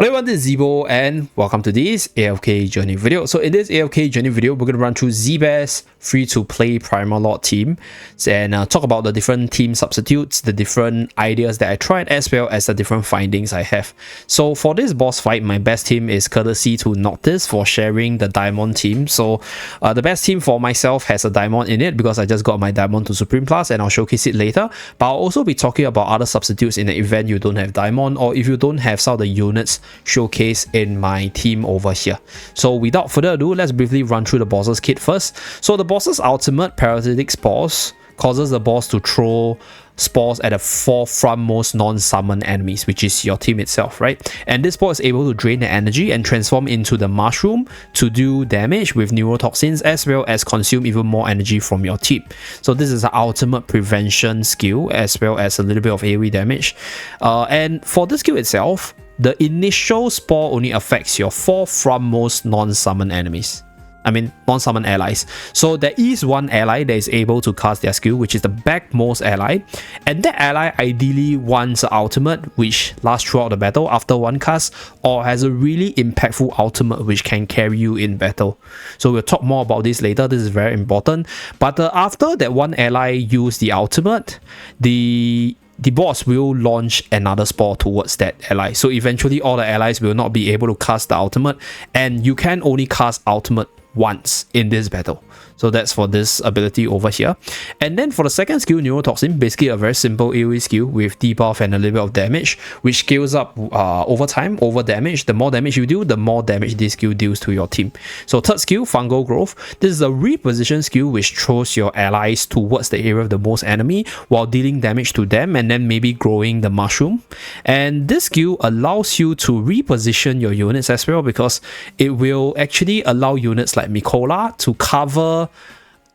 Hello everyone, this is Zeebo and welcome to this AFK Journey video. So in this AFK Journey video, we're going to run through ZBEST free-to-play Primalord team and talk about the different team substitutes, the different ideas that I tried, as well as the different findings I have. So for this boss fight, my best team is courtesy to Noctis for sharing the Diamond team. So the best team for myself has a Diamond in it because I just got my Diamond to Supreme Plus and I'll showcase it later. But I'll also be talking about other substitutes in the event you don't have Diamond, or if you don't have some of the units showcase in my team over here. So without further ado, let's briefly run through the boss's kit first. So the boss's ultimate, Parasitic Spores, causes the boss to throw spores at the 4 frontmost non-summon enemies, which is your team itself, right? And this spore is able to drain the energy and transform into the mushroom to do damage with neurotoxins, as well as consume even more energy from your team. So this is the ultimate prevention skill, as well as a little bit of AoE damage. And for this skill itself, the initial spore only affects your 4 frontmost non-summon enemies. Non-summon allies. So there is one ally that is able to cast their skill, which is the backmost ally, and that ally ideally wants an ultimate which lasts throughout the battle after one cast, or has a really impactful ultimate which can carry you in battle. So we'll talk more about this later. This is very important. But after that one ally use the ultimate, the boss will launch another spore towards that ally. So eventually all the allies will not be able to cast the ultimate, and you can only cast ultimate once in this battle. So that's for this ability over here. And then for the second skill, Neurotoxin, basically a very simple AoE skill with debuff and a little bit of damage, which scales up over time, over damage. The more damage you do, the more damage this skill deals to your team. So third skill, Fungal Growth. This is a reposition skill which throws your allies towards the area of the most enemy while dealing damage to them and then maybe growing the mushroom. And this skill allows you to reposition your units as well, because it will actually allow units like Mikola to cover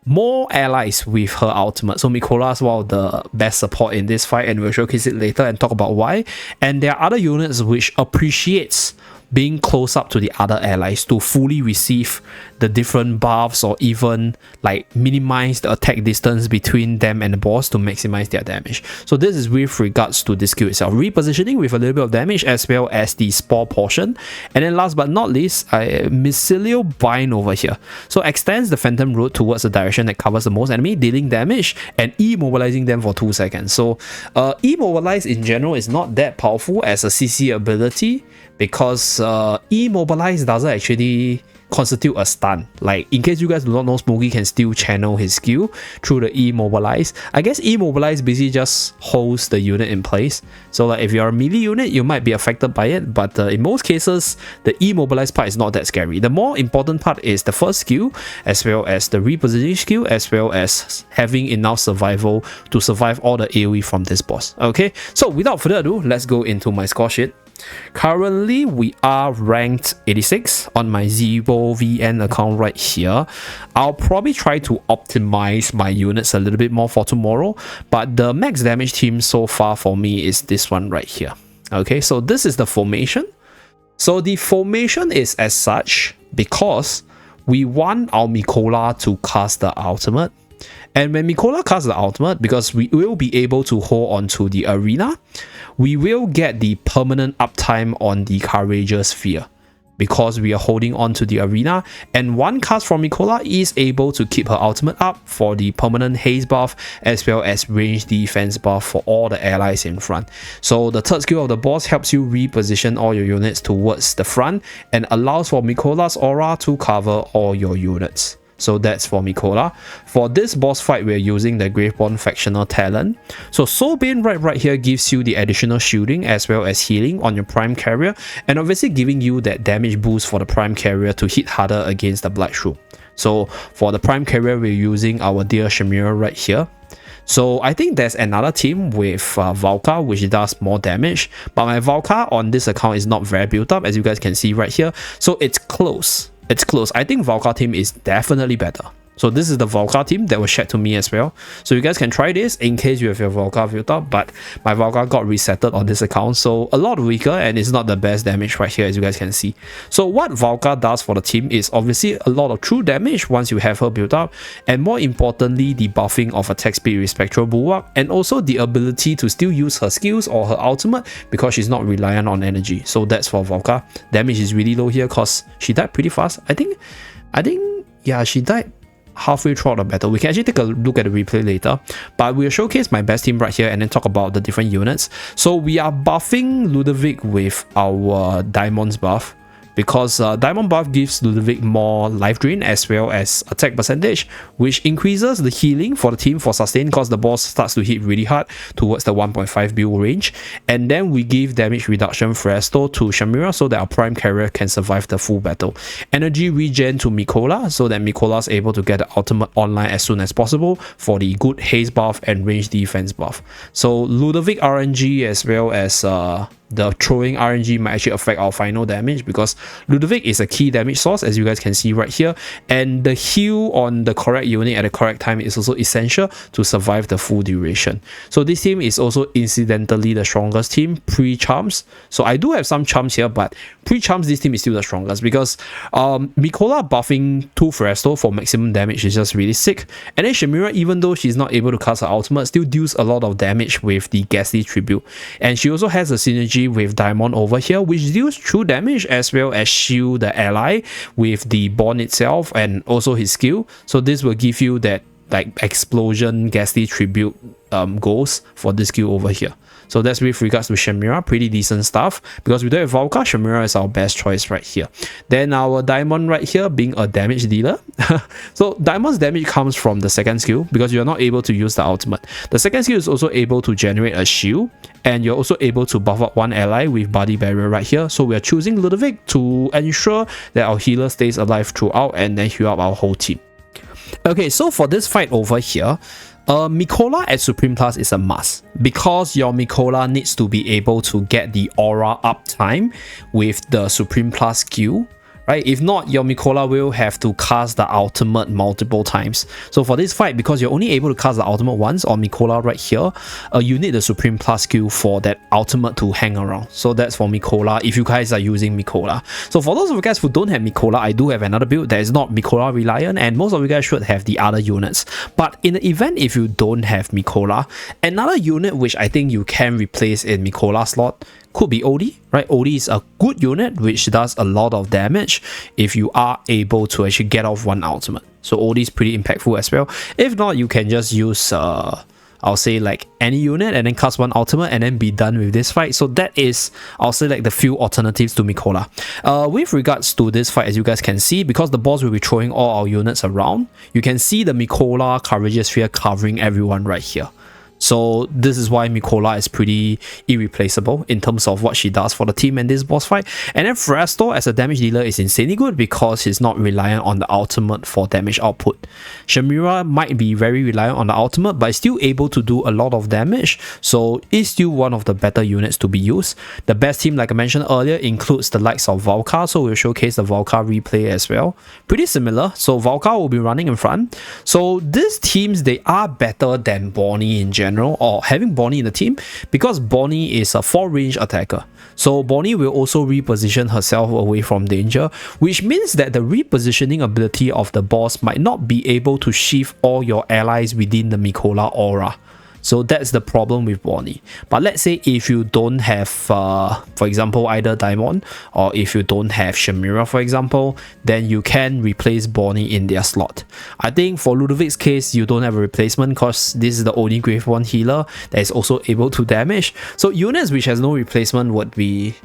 more allies with her ultimate. So Mikola is one of the best support in this fight, and we'll showcase it later and talk about why. And there are other units which appreciates being close up to the other allies to fully receive the different buffs, or even like minimize the attack distance between them and the boss to maximize their damage. So this is with regards to this skill itself, repositioning with a little bit of damage, as well as the spore portion. And then last but not least, Mycelial Bind over here. So extends the Phantom Root towards the direction that covers the most enemy, dealing damage and immobilizing them for 2 seconds. So immobilize in general is not that powerful as a CC ability, because immobilize doesn't actually constitute a stun. Like, in case you guys do not know, Smokey can still channel his skill through the immobilize. I guess immobilize basically just holds the unit in place. So like if you're a melee unit, you might be affected by it, but in most cases the immobilize part is not that scary. The more important part is the first skill, as well as the repositioning skill, as well as having enough survival to survive all the AoE from this boss. Okay, so without further ado, let's go into my score sheet. Currently, we are ranked 86 on my Zeebo VN account right here. I'll probably try to optimize my units a little bit more for tomorrow, but the max damage team so far for me is this one right here. Okay, so this is the formation. So the formation is as such because we want our Mikola to cast the ultimate. And when Mikola casts the ultimate, because we will be able to hold on to the arena, we will get the permanent uptime on the Courageous Sphere, because we are holding on to the arena, and one cast from Mikola is able to keep her ultimate up for the permanent haze buff, as well as range defense buff for all the allies in front. So the third skill of the boss helps you reposition all your units towards the front and allows for Mikola's aura to cover all your units. So that's for Mikola. For this boss fight, we're using the Graveborn Factional Talent. So Soulbane right here gives you the additional shielding as well as healing on your Prime Carrier, and obviously giving you that damage boost for the Prime Carrier to hit harder against the Bloodshroom. So for the Prime Carrier, we're using our dear Shamira right here. So I think there's another team with Valka, which does more damage, but my Valka on this account is not very built up, as you guys can see right here. So it's close. It's close. I think Valka team is definitely better. So this is the Valka team that was shared to me as well. So you guys can try this in case you have your Valka built up, but my Valka got resetted on this account, so a lot weaker and it's not the best damage right here, as you guys can see. So what Valka does for the team is obviously a lot of true damage once you have her built up, and more importantly the buffing of attack speed with Spectral Bulwark, and also the ability to still use her skills or her ultimate because she's not reliant on energy. So that's for Valka. Damage is really low here because she died pretty fast. I think yeah, she died halfway throughout the battle. We can actually take a look at the replay later, but we'll showcase my best team right here and then talk about the different units. So we are buffing Ludovic with our Diamonds buff, because Diamond buff gives Ludovic more life drain as well as attack percentage, which increases the healing for the team for sustain because the boss starts to hit really hard towards the 1.5 build range. And then we give damage reduction Fresto to Shamira so that our prime carrier can survive the full battle. Energy regen to Mikola so that Mikola is able to get the ultimate online as soon as possible for the good haste buff and range defense buff. So Ludovic RNG as well as the throwing RNG might actually affect our final damage, because Ludovic is a key damage source, as you guys can see right here, and the heal on the correct unit at the correct time is also essential to survive the full duration. So this team is also incidentally the strongest team pre-charms. So I do have some charms here, but pre-charms this team is still the strongest because Mikola buffing to Fresto for maximum damage is just really sick, and then Shamira, even though she's not able to cast her ultimate, still deals a lot of damage with the Ghastly Tribute, and she also has a synergy with Diamond over here, which deals true damage as well as shield the ally with the bond itself and also his skill. So this will give you that like explosion Ghastly Tribute goals for this skill over here. So that's with regards to Shamira, pretty decent stuff. Because we don't have Valka, Shamira is our best choice right here. Then our Diamond right here being a damage dealer. So Diamond's damage comes from the second skill because you're not able to use the ultimate. The second skill is also able to generate a shield, and you're also able to buff up one ally with Body Barrier right here. So we are choosing Ludovic to ensure that our healer stays alive throughout and then heal up our whole team. Okay, so for this fight over here, Mikola at Supreme Plus is a must because your Mikola needs to be able to get the aura uptime with the Supreme Plus skill, right? If not, your Mikola will have to cast the ultimate multiple times. So for this fight, because you're only able to cast the ultimate once on Mikola right here, you need the Supreme Plus skill for that ultimate to hang around. So that's for Mikola if you guys are using Mikola. So for those of you guys who don't have Mikola, I do have another build that is not Mikola reliant, and most of you guys should have the other units. But in the event if you don't have Mikola, another unit which I think you can replace in Mikola slot could be Odie, right? Odie is a good unit which does a lot of damage if you are able to actually get off one ultimate. So Odie is pretty impactful as well. If not, you can just use I'll say like any unit and then cast one ultimate and then be done with this fight. So that is, I'll say, like the few alternatives to Mikola. With regards to this fight, as you guys can see, because the boss will be throwing all our units around, you can see the Mikola Courageous Sphere covering everyone right here. So this is why Mikola is pretty irreplaceable in terms of what she does for the team in this boss fight. And then Fresto as a damage dealer is insanely good because he's not reliant on the ultimate for damage output. Shamira might be very reliant on the ultimate, but is still able to do a lot of damage, so is still one of the better units to be used. The best team, like I mentioned earlier, includes the likes of Valka, so we'll showcase the Valka replay as well. Pretty similar, so Valka will be running in front. So these teams, they are better than Bonnie in general, or having Bonnie in the team, because Bonnie is a 4-range attacker. So Bonnie will also reposition herself away from danger, which means that the repositioning ability of the boss might not be able to shift all your allies within the Mikola aura. So that's the problem with Bonnie. But let's say if you don't have, for example, either Diamond, or if you don't have Shamira, for example, then you can replace Bonnie in their slot. I think for Ludovic's case, you don't have a replacement because this is the only Grave 1 healer that is also able to damage. So units which has no replacement would be,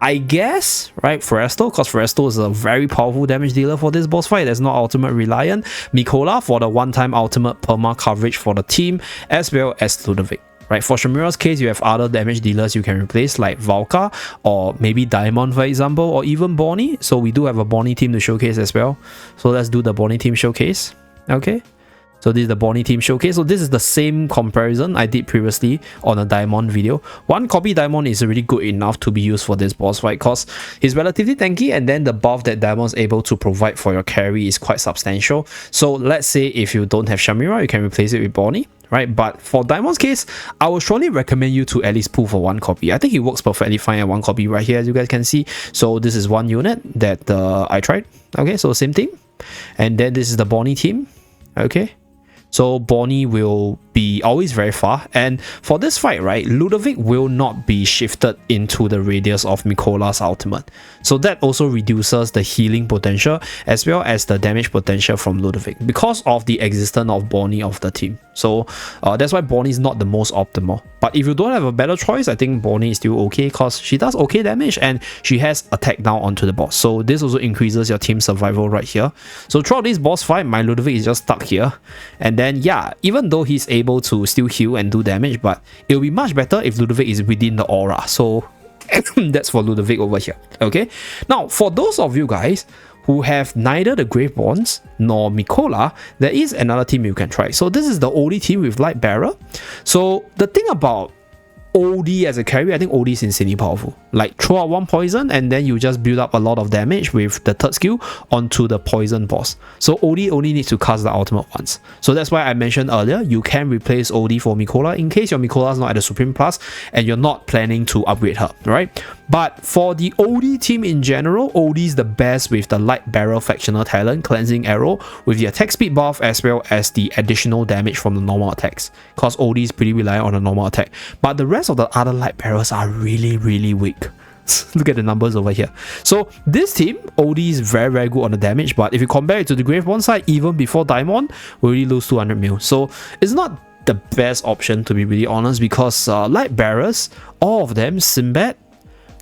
I guess, right, Fresto, because Fresto is a very powerful damage dealer for this boss fight. There's not ultimate reliant. Mikola for the one-time ultimate perma coverage for the team, as well as Ludovic. Right, for Shamira's case, you have other damage dealers you can replace like Valka or maybe Diamond, for example, or even Bonnie. So we do have a Bonnie team to showcase as well. So let's do the Bonnie team showcase. Okay. So this is the Bonnie team showcase. So this is the same comparison I did previously on a Daimon video. One copy Daimon is already good enough to be used for this boss fight because he's relatively tanky, and then the buff that Daimon's able to provide for your carry is quite substantial. So let's say if you don't have Shamira, you can replace it with Bonnie, right? But for Daimon's case, I would strongly recommend you to at least pull for one copy. I think it works perfectly fine at one copy right here, as you guys can see. So this is one unit that I tried. Okay, so same team. And then this is the Bonnie team. Okay. So Bonnie will be always very far, and for this fight, right, Ludovic will not be shifted into the radius of Mikola's ultimate. So that also reduces the healing potential as well as the damage potential from Ludovic because of the existence of Bonnie of the team. So that's why Bonnie is not the most optimal. But if you don't have a better choice, I think Bonnie is still okay because she does okay damage and she has attack down onto the boss. So this also increases your team survival right here. So throughout this boss fight, my Ludovic is just stuck here. And then yeah, even though he's able to still heal and do damage, but it'll be much better if Ludovic is within the aura. So that's for Ludovic over here. Okay, now for those of you guys who have neither the Gravebonds nor Mikola, there is another team you can try. So this is the OD team with Light Bearer. So the thing about OD as a carry, I think OD is insanely powerful. Like throw out one poison and then you just build up a lot of damage with the third skill onto the poison boss. So OD only needs to cast the ultimate once. So that's why I mentioned earlier, you can replace OD for Mikola in case your Mikola is not at the Supreme Plus and you're not planning to upgrade her, right? But for the OD team in general, OD is the best with the Light Bearer Factional Talent, Cleansing Arrow, with the attack speed buff as well as the additional damage from the normal attacks. Because OD is pretty reliant on the normal attack. But the rest of the other Light Bearers are really weak. Look at the numbers over here. So this team, OD is very good on the damage, but if you compare it to the Gravebond side, even before Daimon, we already lose 200 mil. So it's not the best option, to be really honest, because Light Bearers, all of them, Sinbad,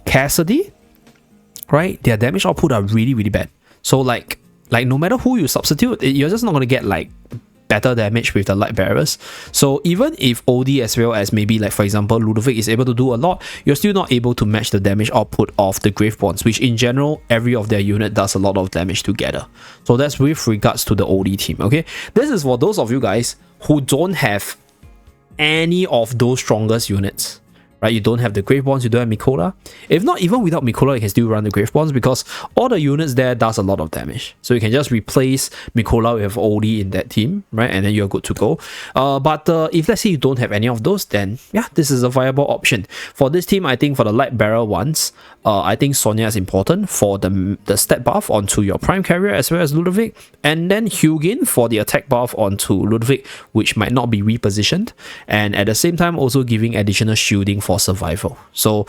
Cassidy, right, their damage output are really bad. So like no matter who you substitute, you're just not going to get like better damage with the Light Bearers. So even if OD as well as maybe like for example Ludovic is able to do a lot, you're still not able to match the damage output of the Gravebonds, which in general every of their unit does a lot of damage together. So that's with regards to the OD team. Okay, this is for those of you guys who don't have any of those strongest units, right? You don't have the Gravebonds, you don't have Mikola. If not, even without Mikola, you can still run the Gravebonds because all the units there does a lot of damage. So you can just replace Mikola with OD in that team, right? And then you're good to go. But if let's say you don't have any of those, then yeah, this is a viable option. For this team, I think for the Light Bearer ones, I think Sonya is important for the stat buff onto your Prime Carrier as well as Ludovic. And then Hugin for the attack buff onto Ludovic, which might not be repositioned. And at the same time, also giving additional shielding for survival. So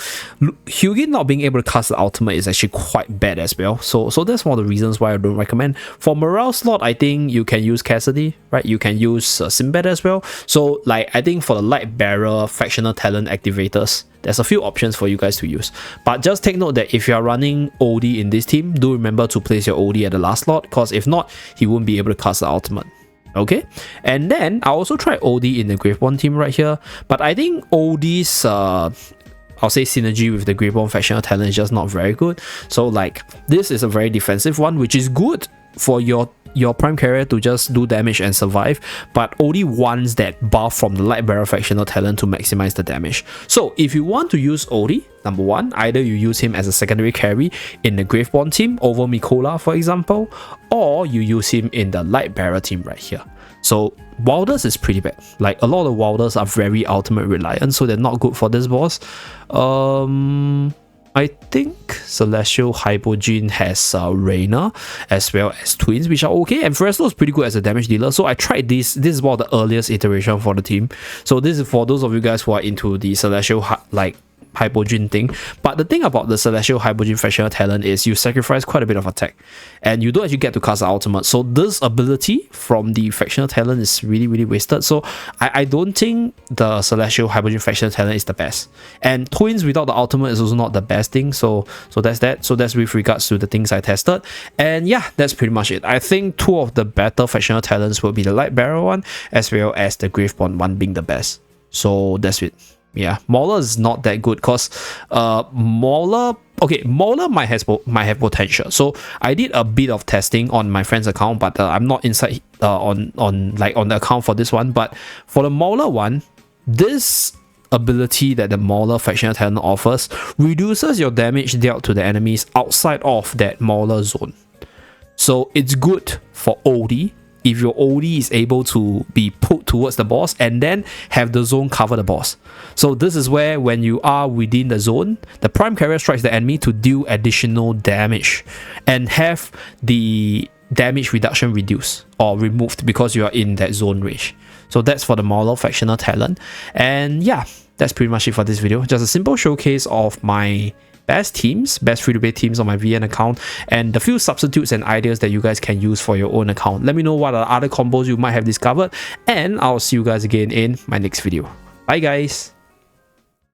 Hugin not being able to cast the ultimate is actually quite bad as well. So that's one of the reasons why I don't recommend. For morale slot, I think you can use Cassidy, right? You can use Sinbad as well. So like I think for the Light Bearer Factional Talent activators, there's a few options for you guys to use. But just take note that if you are running OD in this team, do remember to place your OD at the last slot, because if not, he won't be able to cast the ultimate. Okay, and then I also tried OD in the Gravebond team right here, but I think OD's I'll say synergy with the Gravebond Factional Talent is just not very good. So like this is a very defensive one, which is good for your Prime Carrier to just do damage and survive, but OD wants that buff from the Light Bearer Factional Talent to maximize the damage. So if you want to use OD, number one, either you use him as a secondary carry in the Gravebond team over Mikola, for example, or you use him in the Light Bearer team right here. So Wilders is pretty bad. Like a lot of Wilders are very ultimate reliant, so they're not good for this boss. I think Celestial Hypogean has Reina as well as Twins, which are okay, and Fresno is pretty good as a damage dealer. So I tried this. This is one of the earliest iteration for the team. So this is for those of you guys who are into the Celestial Hypogean thing. But the thing about the Celestial Hypogean Factional Talent is you sacrifice quite a bit of attack and you don't actually get to cast the ultimate. So this ability from the Factional Talent is really wasted. So I don't think the Celestial Hypogean Factional Talent is the best. And Twins without the ultimate is also not the best thing. So that's that. So that's with regards to the things I tested. And yeah, that's pretty much it. I think two of the better Factional Talents will be the Light Bearer one as well as the Gravebond one being the best. So that's it. Yeah, Mauler is not that good because Mauler might have potential. So I did a bit of testing on my friend's account, but I'm not inside on the account for this one. But for the Mauler one, this ability that the Mauler Factional Talent offers reduces your damage dealt to the enemies outside of that Mauler zone. So it's good for OD if your OD is able to be put towards the boss and then have the zone cover the boss. So this is where, when you are within the zone, the Prime Carrier strikes the enemy to deal additional damage and have the damage reduction reduced or removed because you are in that zone range. So that's for the Mauler Factional Talent. And yeah, that's pretty much it for this video. Just a simple showcase of my best free-to-play teams on my VN account, and the few substitutes and ideas that you guys can use for your own account. Let me know what are other combos you might have discovered, and I'll see you guys again in my next video. Bye guys!